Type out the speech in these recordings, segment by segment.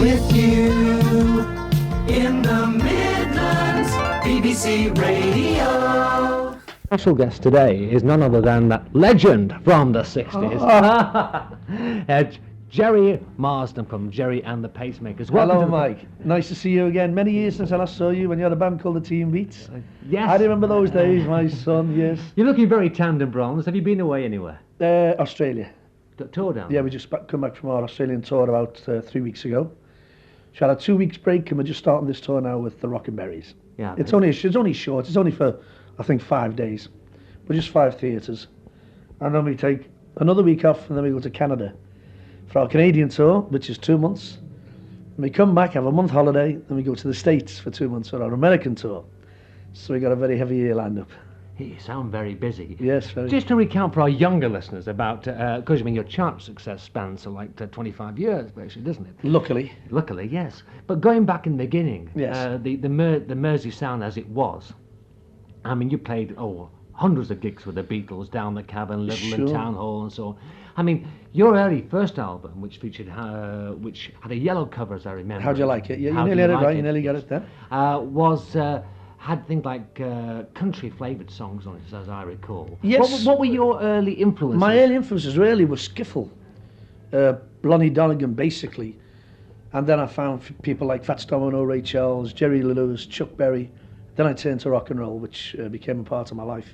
with you in the Midlands, BBC Radio. Special guest today is none other than that legend from the 60s. Gerry Marsden from Gerry and the Pacemakers. Hello, Mike. Nice to see you again. Many years since I last saw you when you had a band called the Team Beats. Yes. I remember those days, my son, yes. You're looking very tanned and bronzed. Have you been away anywhere? Australia. Tour down? Yeah, we just come back from our Australian tour about 3 weeks ago. So we had a 2 weeks break and we're just starting this tour now with the Rockin' Berries. Yeah. It's only short. It's only for, I think, 5 days. But just 5 theatres. And then we take another week off and then we go to Canada for our Canadian tour, which is 2 months. And we come back, have a month holiday, then we go to the States for 2 months for our American tour. So we got a very heavy year lined up. You sound very busy. Yes, very. Just to recount for our younger listeners about, because I mean your chart success spans like 25 years, basically, doesn't it? Luckily. Luckily, yes. But going back in the beginning, Yes. the Mersey sound as it was, I mean, you played hundreds of gigs with the Beatles, Down the Cabin, Little and Sure. Town Hall, and so on. I mean, your early first album, which featured, which had a yellow cover, as I remember. How'd you like it? Yeah, you How nearly Do had it Like right. You nearly got it then. Had things like country flavoured songs on it, as I recall. Yes. What were your early influences? My early influences really were skiffle, Lonnie Donegan basically, and then I found people like Fats Domino, Ray Charles, Jerry Lee Lewis, Chuck Berry. Then I turned to rock and roll, which became a part of my life.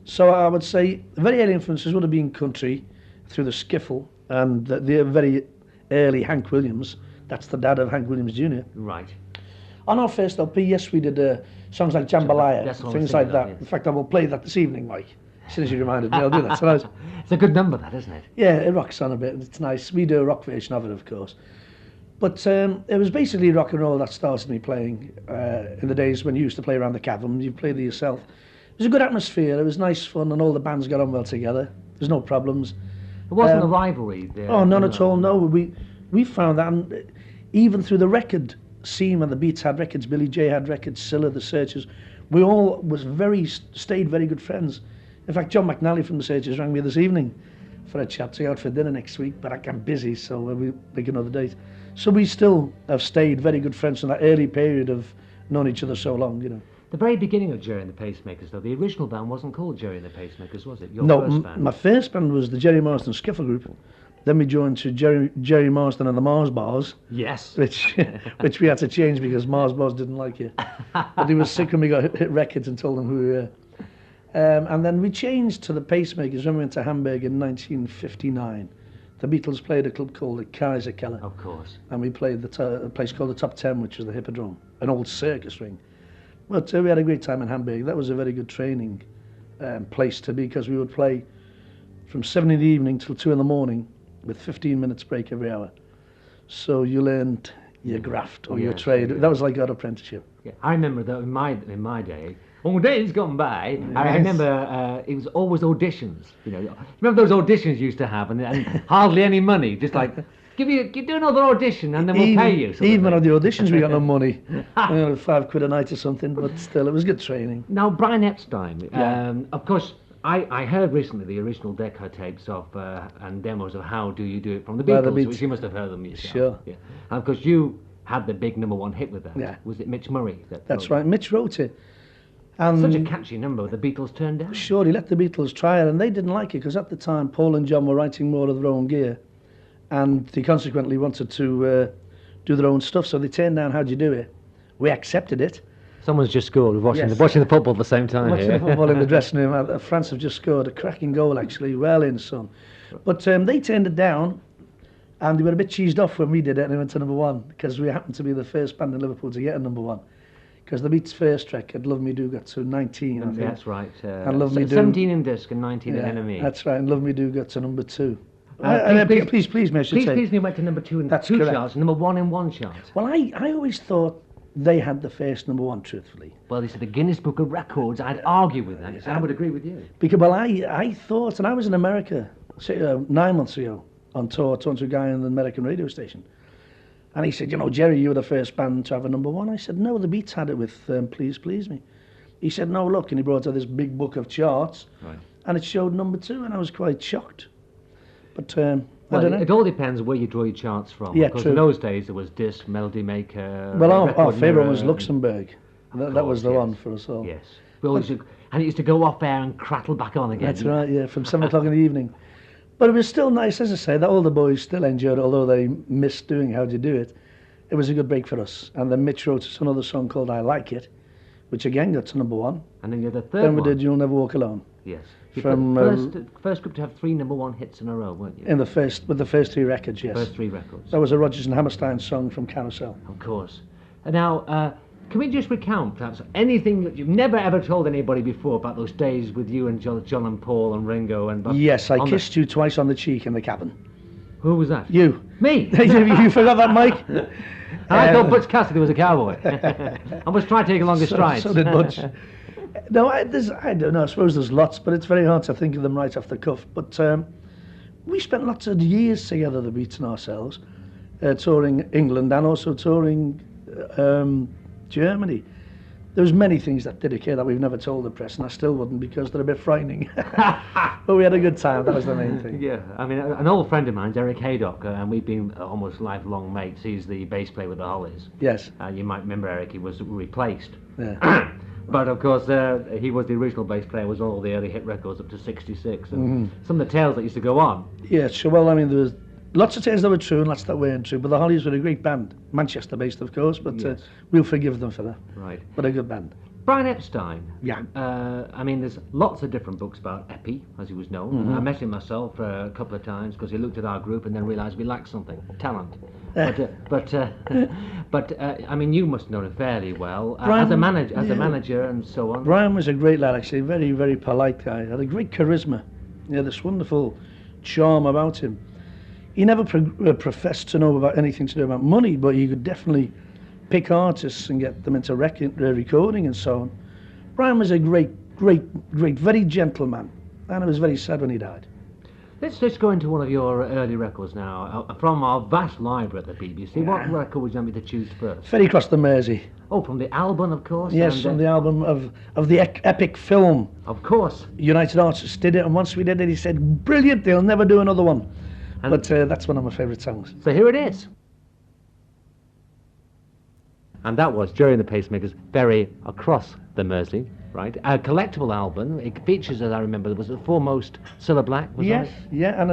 So I would say the very early influences would have been country through the skiffle and the very early Hank Williams. That's the dad of Hank Williams Jr. Right. On our first LP, yes, we did songs like Jambalaya, That's what I was things like thinking that. of, yes. In fact, I will play that this evening, Mike. As soon as you reminded me, I'll do that. So nice. It's a good number, that, isn't it? Yeah, it rocks on a bit. It's nice. We do a rock version of it, of course. But it was basically rock and roll that started me playing in the days when you used to play around the cavern. You played it yourself. It was a good atmosphere. It was nice fun, and all the bands got on well together. There's no problems. It wasn't a rivalry there. Oh, none at all. No, we found that, and even through the record scene when the Beats had records, Billy J had records, Scylla, the Searchers, we all stayed very good friends. In fact, John McNally from the Searchers rang me this evening for a chat to go out for dinner next week, but I'm busy, so we'll make another date. So we still have stayed very good friends in that early period of knowing each other so long, you know. The very beginning of Gerry and the Pacemakers, though, the original band wasn't called Gerry and the Pacemakers, was it? Your No, first band? my first band was the Gerry Marsden Skiffle Group. Then we joined to Gerry Marsden and the Mars Bars, Yes. which we had to change because Mars Bars didn't like it. But he was sick when we got hit records and told them who we were. And then we changed to the Pacemakers when we went to Hamburg in 1959. The Beatles played a club called the Kaiser Keller. Of course. And we played a place called the Top 10, which was the Hippodrome, an old circus ring. But we had a great time in Hamburg. That was a very good training place to be, because we would play from 7 in the evening till 2 in the morning with 15 minutes break every hour. So you learned your graft or your trade. Yeah. That was like our apprenticeship. Yeah. I remember that in my day, days gone by, I Yes. remember it was always auditions. You know, remember those auditions you used to have, and hardly any money, just like do another audition and then we'll pay you. Even on the auditions, we got no money. £5 a night or something, but still, it was good training. Now, Brian Epstein, Yeah. of course, I heard recently the original deco tapes of and demos of How Do You Do It from the By the Beatles, Beats. which you must have heard them yourself. Sure. Yeah. And of course, you had the big #1 hit with that. Yeah. Was it Mitch Murray? That's right, Mitch wrote it. And Such a catchy number, the Beatles turned down. sure, he let the Beatles try it, and they didn't like it, because at the time, Paul and John were writing more of their own gear, and they consequently wanted to do their own stuff, so they turned down How'd You Do It. We accepted it. Someone's just scored. We're Yes. watching the football at the same time Watching here. the football in the dressing room, France have just scored a cracking goal, actually, well in, son. But they turned it down, and they were a bit cheesed off when we did it, and it went to #1, because we happened to be the first band in Liverpool to get a #1. Because the Beats' first record, Love Me Do, got to 19, I think. That's right. And Love Me Do. 17 in disc and 19 in Yeah, NME. that's right, and Love Me Do got to #2. Please Me, I should say. Please Me went to #2 in That's 2 correct. charts, #1 in 1 chart. Well, I always thought they had the first #1, truthfully. Well, they said the Guinness Book of Records. I'd argue with that. So I would agree with you. Because, well, I thought, and I was in America 9 months ago on tour, talking to a guy on the American radio station. And he said, you know, Gerry, you were the first band to have a #1. I said, no, the Beats had it with Please Please Me. He said, no, look, and he brought out this big book of charts, Right. and it showed #2, and I was quite shocked. But I Well, don't know. it all depends where you draw your charts from. Yeah, Because true. in those days there was Disc, Melody Maker. Well, our Record favourite Mirror, was and- Luxembourg. That was the yes. one for us all. Yes. We always and it used to go off air and crattle back on again. That's right, yeah, from 7 o'clock in the evening. But it was still nice, as I say, that all the boys still enjoyed it, although they missed doing How Do You Do It. It was a good break for us. And then Mitch wrote us another song called I Like It, which again got to number 1. And then you had the third Then we one. did You'll Never Walk Alone. Yes. You From, first group to have 3 #1 hits in a row, weren't you? In the first, with the first 3 records, yes. First 3 records. That was a Rodgers and Hammerstein song from Carousel. Of course. And now, can we just recount perhaps anything that you've never ever told anybody before about those days with you and John and Paul and Ringo and... Yes, I on kissed you twice on the cheek in the cabin. Who was that? You. Me? You forgot that, Mike? I thought Butch Cassidy was a cowboy. I was trying to take longer strides. So did Butch. No, I don't know. I suppose there's lots, but it's very hard to think of them right off the cuff. But we spent lots of years together, the Beats and ourselves, touring England and also touring Germany. There was many things that did occur that we've never told the press, and I still wouldn't because they're a bit frightening. But we had a good time. That was the main thing. Yeah, I mean, an old friend of mine's Eric Haydock, and we've been almost lifelong mates. He's the bass player with the Hollies. Yes. You might remember Eric, he was replaced. Yeah. But of course, he was the original bass player, was all the early hit records up to 66. And some of the tales that used to go on. Yeah, so, well, I mean, there was lots of tales that were true and lots that weren't true, but the Hollies were a great band. Manchester-based, of course, but Yes. we'll forgive them for that. Right. But a good band. Brian Epstein. Yeah. I mean, there's lots of different books about Epi, as he was known. I met him myself a couple of times because he looked at our group and then realised we lacked something, talent. But I mean, you must know him fairly well as a manager and so on. Brian was a great lad, actually, very, very polite guy. Had a great charisma. He had this wonderful charm about him. He never professed to know about anything to do about money, but he could definitely pick artists and get them into recording and so on. Brian was a great, very gentle man, and it was very sad when he died. Let's go into one of your early records now, from our vast library at the BBC. What record would you like me to choose first? Ferry Cross the Mersey. Oh, from the album, of course. Yes, and, from the album of the epic film. Of course. United Artists did it, and once we did it, he said, brilliant, they'll never do another one. But that's one of my favourite songs. So here it is. And that was Gerry and the Pacemakers, Ferry Across the Mersey, right? A collectible album. It features, as I remember, was it Foremost Cilla Black? Was Yes, that it? yeah, and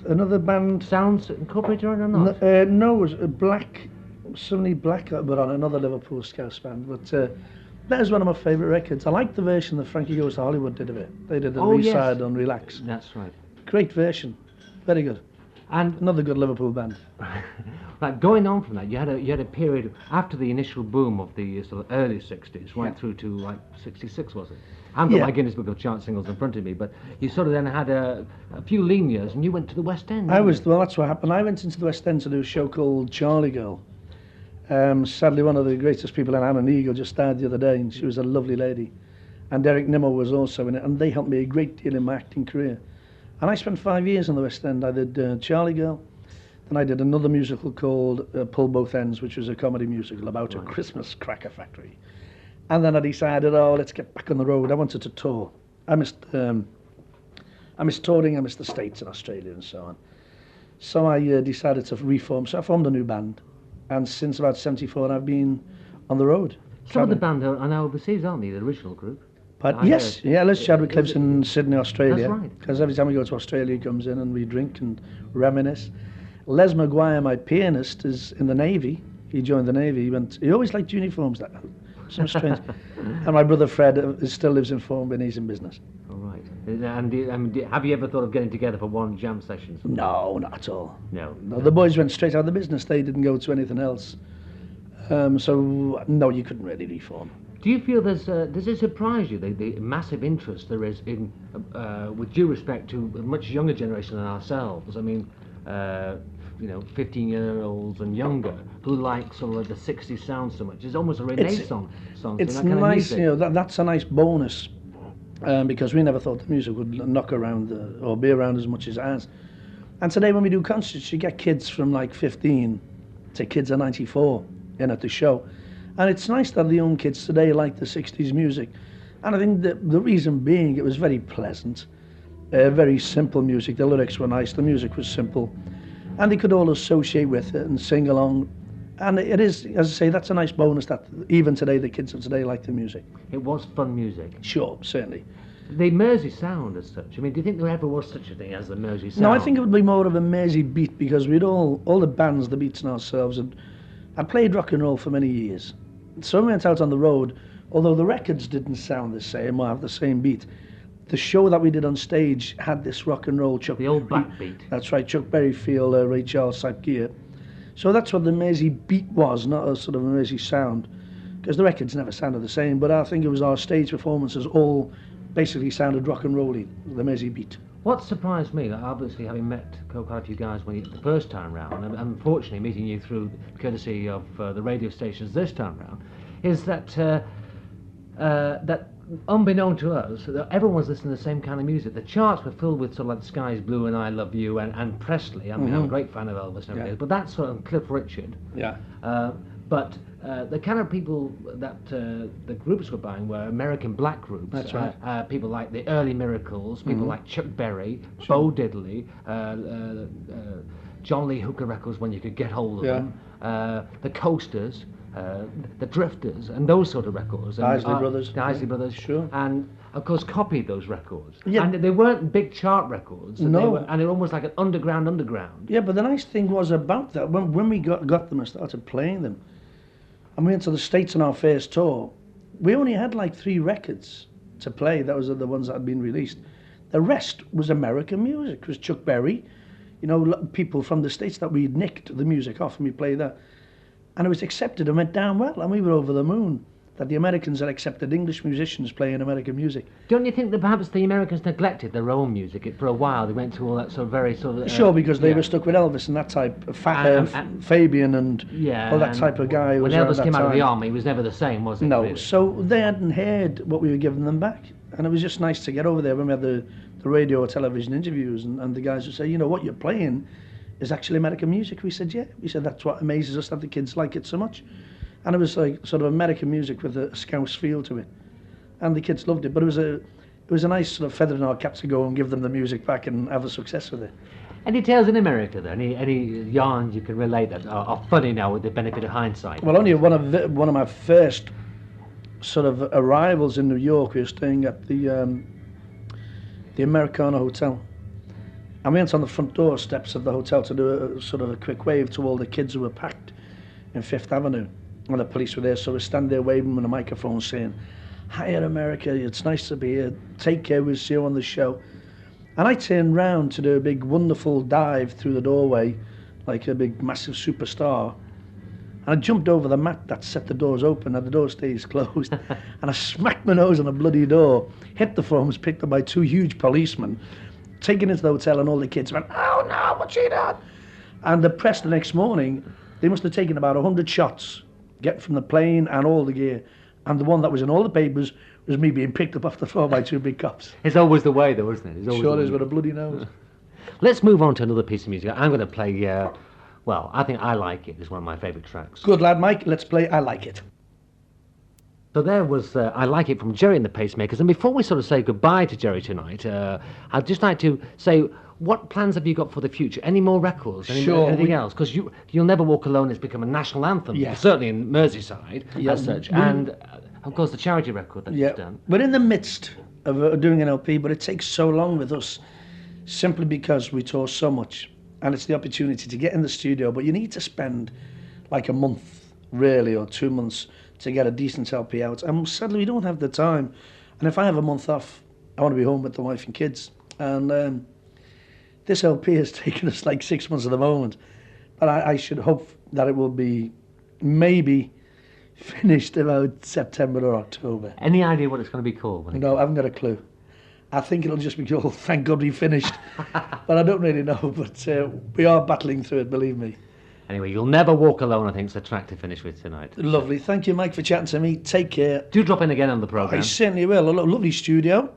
another band. Sounds Incorporated or not? No, it was Black, suddenly Black, but on another Liverpool Scouse band. But that is one of my favourite records. I like the version that Frankie Goes to Hollywood did of it. They did the B-side on Relax. That's right. Great version, very good. And Another good Liverpool band. like going on from that, you had a period after the initial boom of the sort of early '60s, right through to like '66, was it? I haven't got my Guinness Book of Chart singles in front of me, but you sort of then had a few lean years, and you went to the West End. Well, that's what happened. I went into the West End to do a show called Charlie Girl. Sadly, one of the greatest people in Anna Eagle just died the other day, and she was a lovely lady. And Derek Nimmo was also in it, and they helped me a great deal in my acting career. And I spent 5 years in the West End. I did Charlie Girl, then I did another musical called Pull Both Ends, which was a comedy musical about a Christmas cracker factory. And then I decided, let's get back on the road. I wanted to tour. I missed touring, I missed the States and Australia and so on. So I decided to reform. So I formed a new band. And since about 74, I've been on the road. Some of the band are now overseas, aren't they? The original group. But yes, Les Chadwick lives in Sydney, Australia. That's right. Because every time we go to Australia, he comes in and we drink and reminisce. Les Maguire, my pianist, is in the Navy. He joined the Navy. He always liked uniforms, that man. Some strange. And my brother Fred still lives in Formby, he's in business. All right. And have you ever thought of getting together for one jam session? No, not at all. No. The boys went straight out of the business. They didn't go to anything else. So, no, you couldn't really reform. Do you feel does it surprise you the massive interest there is in, with due respect to a much younger generation than ourselves? I mean, 15-year-olds and younger who like sort of the 60s sound so much. It's almost a renaissance song. It's that kind nice, of music. that's a nice bonus because we never thought the music would knock around or be around as much as it has. And today when we do concerts, you get kids from like 15 to kids of 94 in at the show. And it's nice that the young kids today like the 60s music. And I think the reason being it was very pleasant. very simple music. The lyrics were nice, the music was simple, and they could all associate with it and sing along. And it is, as I say, that's a nice bonus that even today, the kids of today like the music. It was fun music. Sure, certainly. The Mersey sound as such, I mean, do you think there ever was such a thing as the Mersey sound? No, I think it would be more of a Mersey beat, because we'd all the bands, the Beats and ourselves, and I played rock and roll for many years. So when we went out on the road, although the records didn't sound the same or have the same beat, the show that we did on stage had this rock and roll Chuck The old Berry. backbeat. That's right, Chuck Berry feel, Ray Charles type gear. So that's what the Mersey beat was, not a sort of a Mersey sound, because the records never sounded the same, but I think it was our stage performances all basically sounded rock and rolly, the Mersey beat. What surprised me, obviously having met quite a few guys the first time round, and unfortunately meeting you through courtesy of the radio stations this time round, is that that unbeknown to us, that everyone was listening to the same kind of music. The charts were filled with sort of like The Sky Is Blue and I Love You and Presley. I mean, I'm a great fan of Elvis and everything, but that's sort of Cliff Richard. Yeah. But the kind of people that the groups were buying were American black groups. That's right. People like the Early Miracles, people like Chuck Berry, Bo Diddley, John Lee Hooker Records when you could get hold of them, the Coasters, the Drifters, and those sort of records. And, Isley Brothers. The Isley Brothers. Sure. And of course copied those records. Yeah. And they weren't big chart records. And No. and they were almost like an underground. Yeah, but the nice thing was about that, when we got them and started playing them, and we went to the States on our first tour, we only had like 3 records to play. That was the ones that had been released. The rest was American music. It was Chuck Berry, you know, people from the States that we'd nicked the music off and we played that. And it was accepted and went down well, and we were over the moon that the Americans had accepted English musicians playing American music. Don't you think that perhaps the Americans neglected their own music? For a while they went to all that sort of very sort of... Sure, because they were stuck with Elvis and that type of Fabian and all that type of guy. Who when was Elvis that came out of the time. army, he was never the same, was he? No, really? so they hadn't heard what we were giving them back. And it was just nice to get over there when we had the radio or television interviews, and the guys would say, you know, what you're playing is actually American music. We said, yeah. We said, that's what amazes us, that the kids like it so much. And it was like sort of American music with a Scouse feel to it. And the kids loved it. But it was a nice sort of feather in our caps to go and give them the music back and have a success with it. Any tales in America, though? Any yarns you can relate that are funny now with the benefit of hindsight? Well, only one of my first sort of arrivals in New York, we were staying at the Americana Hotel. And we went on the front door steps of the hotel to do a sort of a quick wave to all the kids who were packed in Fifth Avenue. And the police were there, so we stand there waving with a microphone saying, "Hiya America, it's nice to be here, take care, we'll see you on the show." And I turned round to do a big wonderful dive through the doorway, like a big massive superstar. And I jumped over the mat that set the doors open, and the door stays closed. And I smacked my nose on a bloody door, hit the floor, and was picked up by 2 huge policemen, taken into the hotel, and all the kids went, "Oh no, what's she done?" And the press the next morning, they must have taken about 100 shots, getting from the plane and all the gear. And the one that was in all the papers was me being picked up off the floor by 2 big cops. It's always the way, though, isn't it? It's always Sure the is, way. with a bloody nose. Let's move on to another piece of music. I'm going to play, well, I think I Like It is one of my favourite tracks. Good lad, Mike, let's play I Like It. So there was I Like It from Gerry and the Pacemakers. And before we sort of say goodbye to Gerry tonight, I'd just like to say, what plans have you got for the future? Any more records? Anything else? Because You'll Never Walk Alone has become a national anthem, Yeah. certainly in Merseyside, Yeah. as such. And, of course, the charity record that you've done. We're in the midst of doing an LP, but it takes so long with us simply because we tour so much. And it's the opportunity to get in the studio, but you need to spend like a month, really, or 2 months to get a decent LP out. And sadly, we don't have the time. And if I have a month off, I want to be home with the wife and kids. And this LP has taken us like 6 months at the moment. But I should hope that it will be maybe finished about September or October. Any idea what it's going to be called? No, I haven't got a clue. I think it'll just be called Thank God We Finished. But I don't really know. But we are battling through it, believe me. Anyway, You'll Never Walk Alone, I think, is the track to finish with tonight. Lovely. Thank you, Mike, for chatting to me. Take care. Do drop in again on the I programme. certainly will. A lovely studio.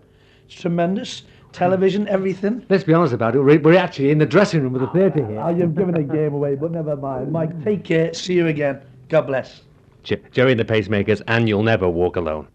It's tremendous. Television, everything. Let's be honest about it, we're actually in the dressing room of the theatre here. You've given a game away, but never mind. Mike, take care. See you again. God bless. Gerry and the Pacemakers and You'll Never Walk Alone.